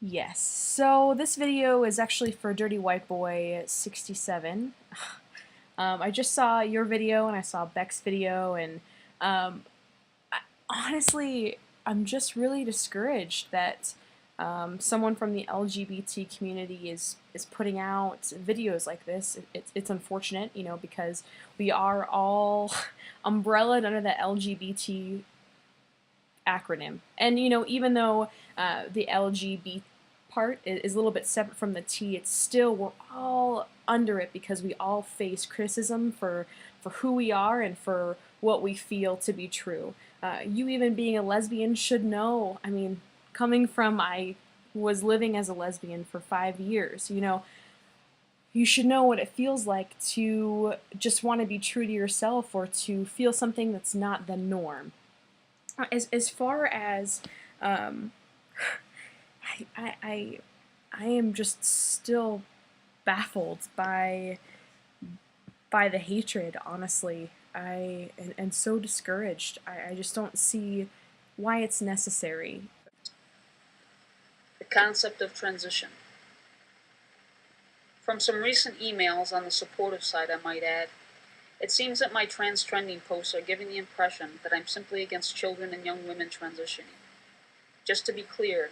Yes, so this video is actually for dirtywhiteboi67. I just saw your video and I saw Beck's video, and um, honestly, I'm just really discouraged that someone from the LGBT community is putting out videos like this. It's unfortunate, because we are all umbrellaed under the LGBT acronym. And even though the LGBT part is a little bit separate from the T, it's still, we're all under it because we all face criticism for who we are and for what we feel to be true. You even being a lesbian should know. I mean, coming from, I was living as a lesbian for 5 years, you should know what it feels like to just want to be true to yourself or to feel something that's not the norm. As far as um, I am just still baffled by the hatred. Honestly, and so discouraged. I just don't see why it's necessary. The concept of transition. From some recent emails on the supportive side, I might add, it seems that my trans trending posts are giving the impression that I'm simply against children and young women transitioning. Just to be clear,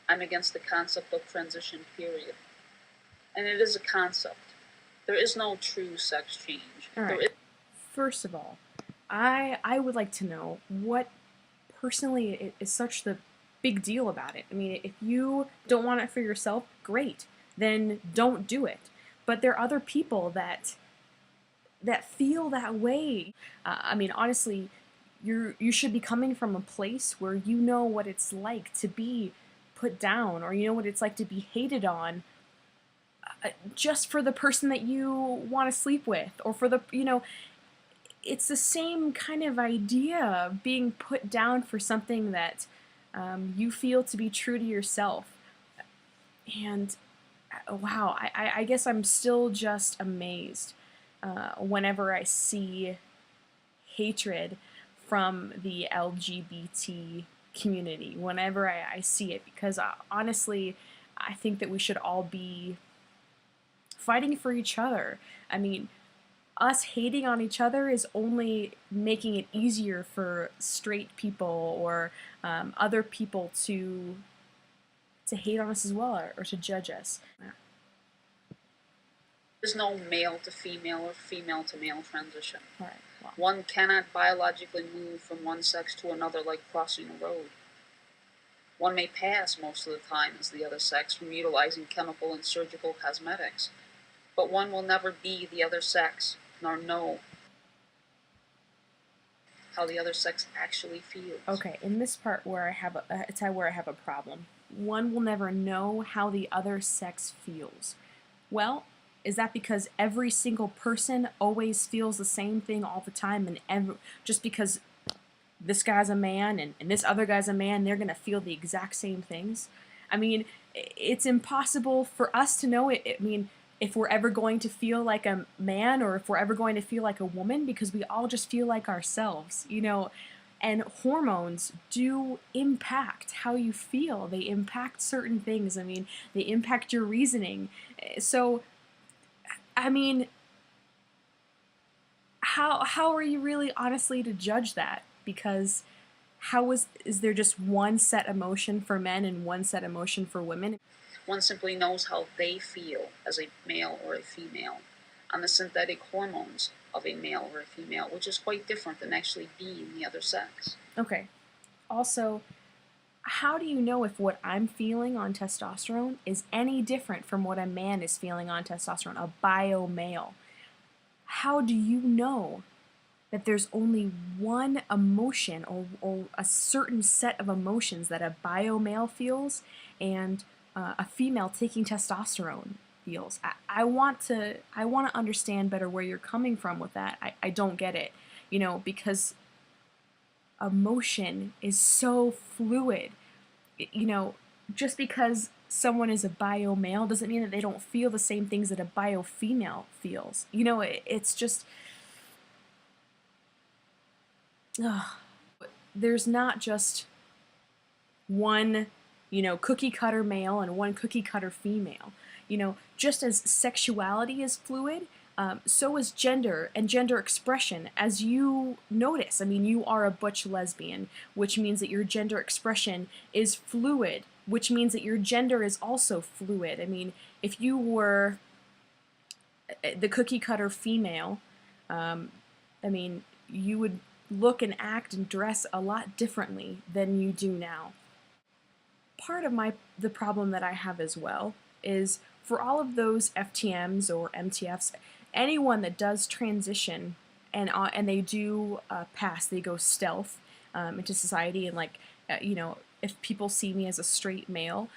I'm against the concept of transition, period. And it is a concept. There is no true sex change. All right. First of all, I would like to know what personally is such the big deal about it. I mean, if you don't want it for yourself, great. Then don't do it. But there are other people that feel that way. I mean, honestly, you should be coming from a place where you know what it's like to be put down, or you know what it's like to be hated on, just for the person that you want to sleep with, or for the, it's the same kind of idea, being put down for something that you feel to be true to yourself. And wow, I guess I'm still just amazed whenever I see hatred from the LGBT community, whenever I see it, because honestly, I think that we should all be fighting for each other. I mean, us hating on each other is only making it easier for straight people or other people to hate on us as well, or to judge us. There's no male to female or female to male transition. Right. Well, one cannot biologically move from one sex to another like crossing a road. One may pass most of the time as the other sex from utilizing chemical and surgical cosmetics, but one will never be the other sex, nor know how the other sex actually feels. Okay, in this part where I have a problem. One will never know how the other sex feels. Well, is that because every single person always feels the same thing all the time, and just because this guy's a man and this other guy's a man, they're gonna feel the exact same things? I mean, it's impossible for us to know it. I mean, if we're ever going to feel like a man or if we're ever going to feel like a woman, because we all just feel like ourselves, and hormones do impact how you feel. They impact certain things. I mean, they impact your reasoning. So, I mean, how are you really honestly to judge that? Because how is there just one set emotion for men and one set emotion for women? One simply knows how they feel as a male or a female on the synthetic hormones of a male or a female, which is quite different than actually being the other sex. Okay. Also, how do you know if what I'm feeling on testosterone is any different from what a man is feeling on testosterone, a bio male? How do you know that there's only one emotion or a certain set of emotions that a bio male feels and a female taking testosterone feels? I want to understand better where you're coming from with that. I don't get it, because emotion is so fluid. Just because someone is a bio male doesn't mean that they don't feel the same things that a bio female feels. It's just, there's not just one cookie cutter male and one cookie cutter female. Just as sexuality is fluid, so is gender and gender expression. As you notice, I mean, you are a butch lesbian, which means that your gender expression is fluid, which means that your gender is also fluid. I mean, if you were the cookie cutter female, I mean, you would look and act and dress a lot differently than you do now. Part of the problem that I have as well is for all of those FTMs or MTFs, anyone that does transition and they do pass, they go stealth into society, and if people see me as a straight male,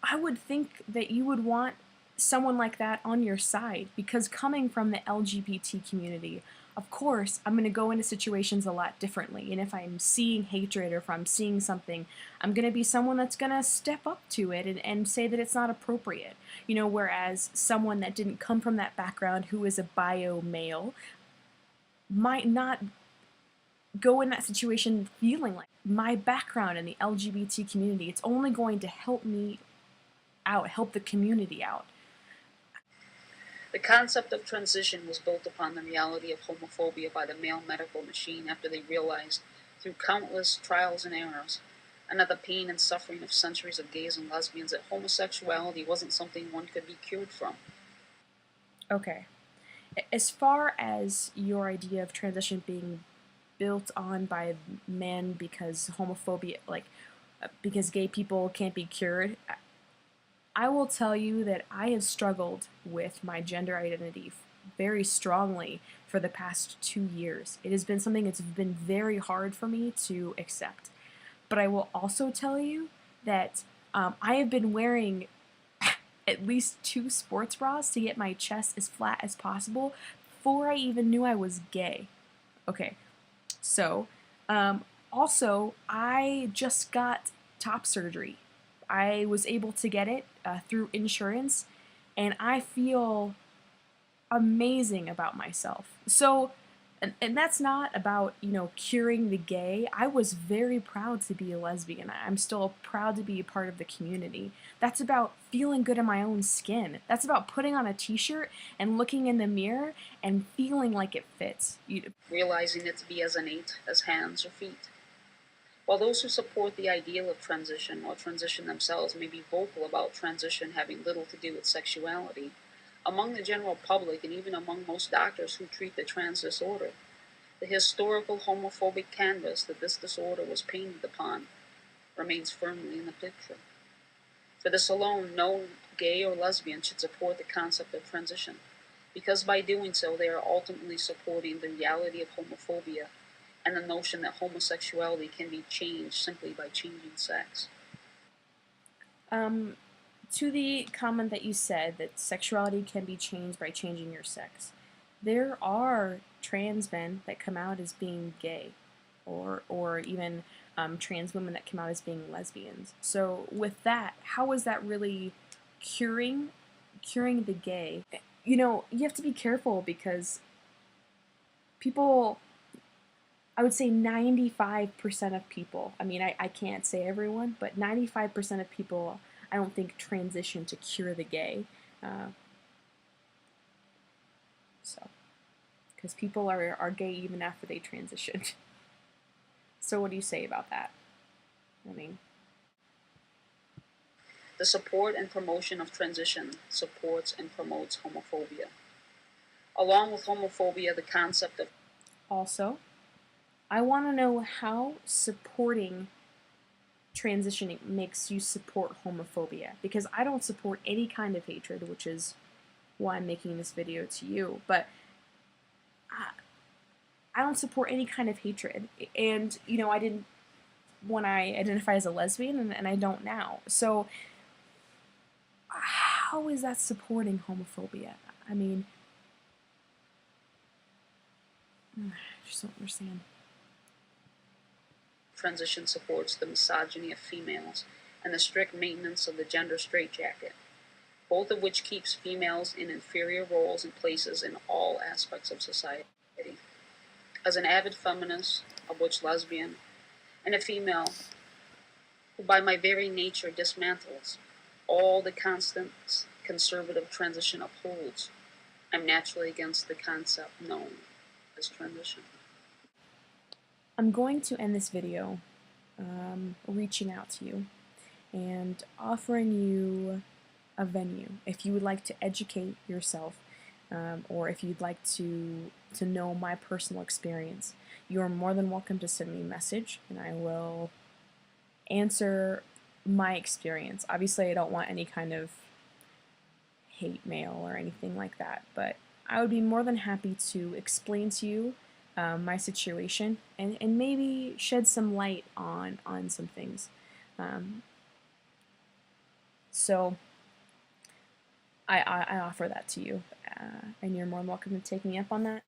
I would think that you would want someone like that on your side, because coming from the LGBT community, of course, I'm going to go into situations a lot differently. And if I'm seeing hatred or if I'm seeing something, I'm going to be someone that's going to step up to it and say that it's not appropriate. Whereas someone that didn't come from that background, who is a bio male, might not go in that situation feeling like my background in the LGBT community, it's only going to help me out, help the community out. The concept of transition was built upon the reality of homophobia by the male medical machine after they realized, through countless trials and errors, and at the pain and suffering of centuries of gays and lesbians, that homosexuality wasn't something one could be cured from. Okay. As far as your idea of transition being built on by men because homophobia, because gay people can't be cured, I will tell you that I have struggled with my gender identity very strongly for the past 2 years. It has been something that's been very hard for me to accept. But I will also tell you that I have been wearing at least 2 sports bras to get my chest as flat as possible before I even knew I was gay. Okay, so also I just got top surgery. I was able to get it through insurance, and I feel amazing about myself. So, and that's not about, curing the gay. I was very proud to be a lesbian. I'm still proud to be a part of the community. That's about feeling good in my own skin. That's about putting on a t-shirt and looking in the mirror and feeling like it fits. Realizing it to be as innate as hands or feet. While those who support the ideal of transition or transition themselves may be vocal about transition having little to do with sexuality, among the general public and even among most doctors who treat the trans disorder, the historical homophobic canvas that this disorder was painted upon remains firmly in the picture. For this alone, no gay or lesbian should support the concept of transition, because by doing so they are ultimately supporting the reality of homophobia and the notion that homosexuality can be changed simply by changing sex. To the comment that you said that sexuality can be changed by changing your sex, there are trans men that come out as being gay, or even trans women that come out as being lesbians. So with that, how is that really curing the gay? You have to be careful, because people, I would say 95% of people, I mean, I can't say everyone, but 95% of people, I don't think, transition to cure the gay. Because people are gay even after they transition. So what do you say about that? I mean, the support and promotion of transition supports and promotes homophobia. Along with homophobia, the concept of... Also, I want to know how supporting transitioning makes you support homophobia, because I don't support any kind of hatred, which is why I'm making this video to you, but I don't support any kind of hatred, and I didn't when I identify as a lesbian, and I don't now. So how is that supporting homophobia? I mean, I just don't understand. Transition supports the misogyny of females and the strict maintenance of the gender straitjacket, both of which keeps females in inferior roles and places in all aspects of society. As an avid feminist, a butch lesbian, and a female who by my very nature dismantles all the constant conservative transition upholds. I'm naturally against the concept known as transition. I'm going to end this video reaching out to you and offering you a venue if you would like to educate yourself, or if you'd like to know my personal experience. You are more than welcome to send me a message and I will answer my experience. Obviously I don't want any kind of hate mail or anything like that, but I would be more than happy to explain to you my situation and maybe shed some light on some things. So I offer that to you, and you're more than welcome to take me up on that.